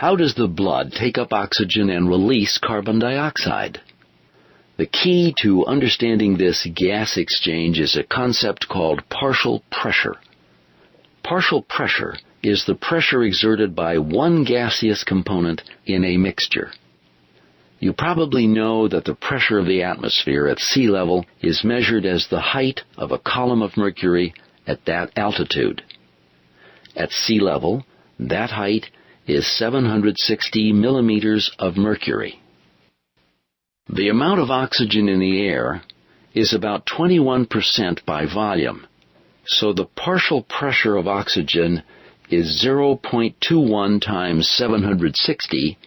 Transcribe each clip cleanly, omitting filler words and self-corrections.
How does the blood take up oxygen and release carbon dioxide? The key to understanding this gas exchange is a concept called partial pressure. Partial pressure is the pressure exerted by one gaseous component in a mixture. You probably know that the pressure of the atmosphere at sea level is measured as the height of a column of mercury at that altitude. At sea level, that height is 760 millimeters of mercury. The amount of oxygen in the air is about 21% by volume, so the partial pressure of oxygen is 0.21 times 760,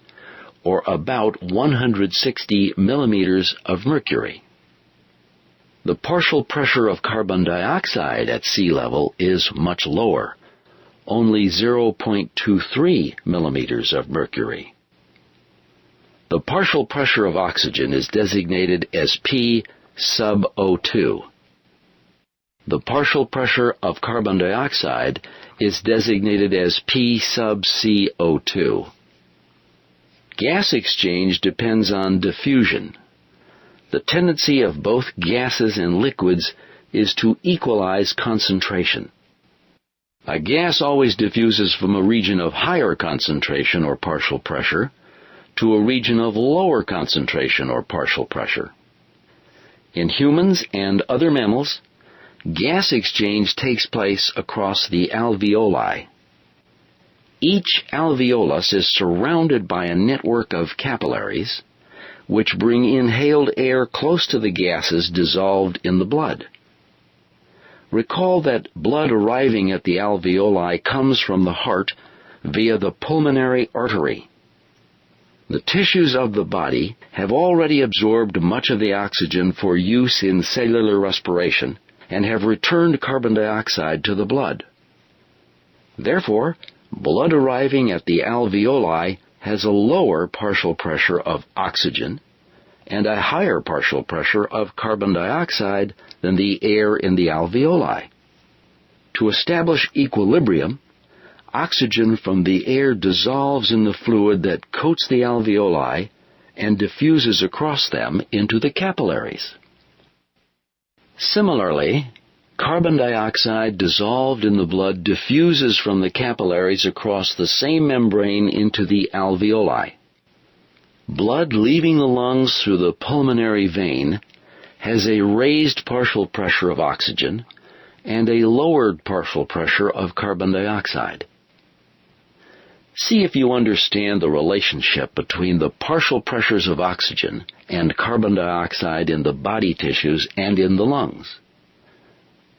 or about 160 millimeters of mercury. The partial pressure of carbon dioxide at sea level is much lower, only 0.23 millimeters of mercury. The partial pressure of oxygen is designated as P sub O2. The partial pressure of carbon dioxide is designated as P sub CO2. Gas exchange depends on diffusion. The tendency of both gases and liquids is to equalize concentration. A gas always diffuses from a region of higher concentration or partial pressure to a region of lower concentration or partial pressure. In humans and other mammals, gas exchange takes place across the alveoli. Each alveolus is surrounded by a network of capillaries, which bring inhaled air close to the gases dissolved in the blood. Recall that blood arriving at the alveoli comes from the heart via the pulmonary artery. The tissues of the body have already absorbed much of the oxygen for use in cellular respiration and have returned carbon dioxide to the blood. Therefore, blood arriving at the alveoli has a lower partial pressure of oxygen and a higher partial pressure of carbon dioxide than the air in the alveoli. To establish equilibrium, oxygen from the air dissolves in the fluid that coats the alveoli and diffuses across them into the capillaries. Similarly, carbon dioxide dissolved in the blood diffuses from the capillaries across the same membrane into the alveoli. Blood leaving the lungs through the pulmonary vein has a raised partial pressure of oxygen and a lowered partial pressure of carbon dioxide. See if you understand the relationship between the partial pressures of oxygen and carbon dioxide in the body tissues and in the lungs.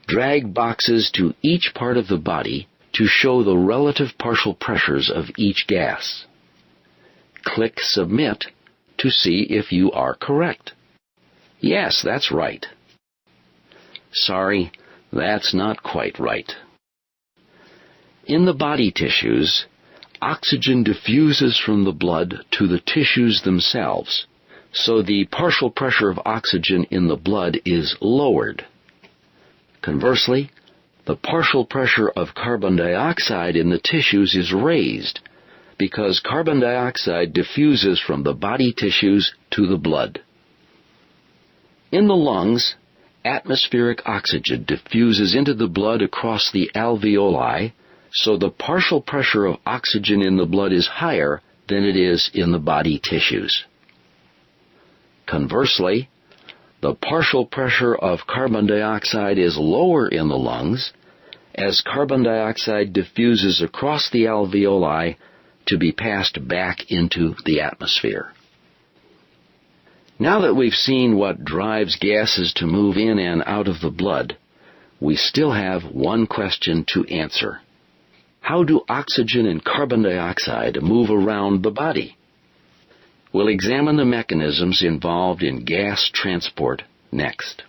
Drag boxes to each part of the body to show the relative partial pressures of each gas. Click Submit to see if you are correct. Yes, that's right. Sorry, that's not quite right. In the body tissues, oxygen diffuses from the blood to the tissues themselves, so the partial pressure of oxygen in the blood is lowered. Conversely, the partial pressure of carbon dioxide in the tissues is raised because carbon dioxide diffuses from the body tissues to the blood. In the lungs, atmospheric oxygen diffuses into the blood across the alveoli, so the partial pressure of oxygen in the blood is higher than it is in the body tissues. Conversely, the partial pressure of carbon dioxide is lower in the lungs as carbon dioxide diffuses across the alveoli to be passed back into the atmosphere. Now that we've seen what drives gases to move in and out of the blood, we still have one question to answer. How do oxygen and carbon dioxide move around the body? We'll examine the mechanisms involved in gas transport next.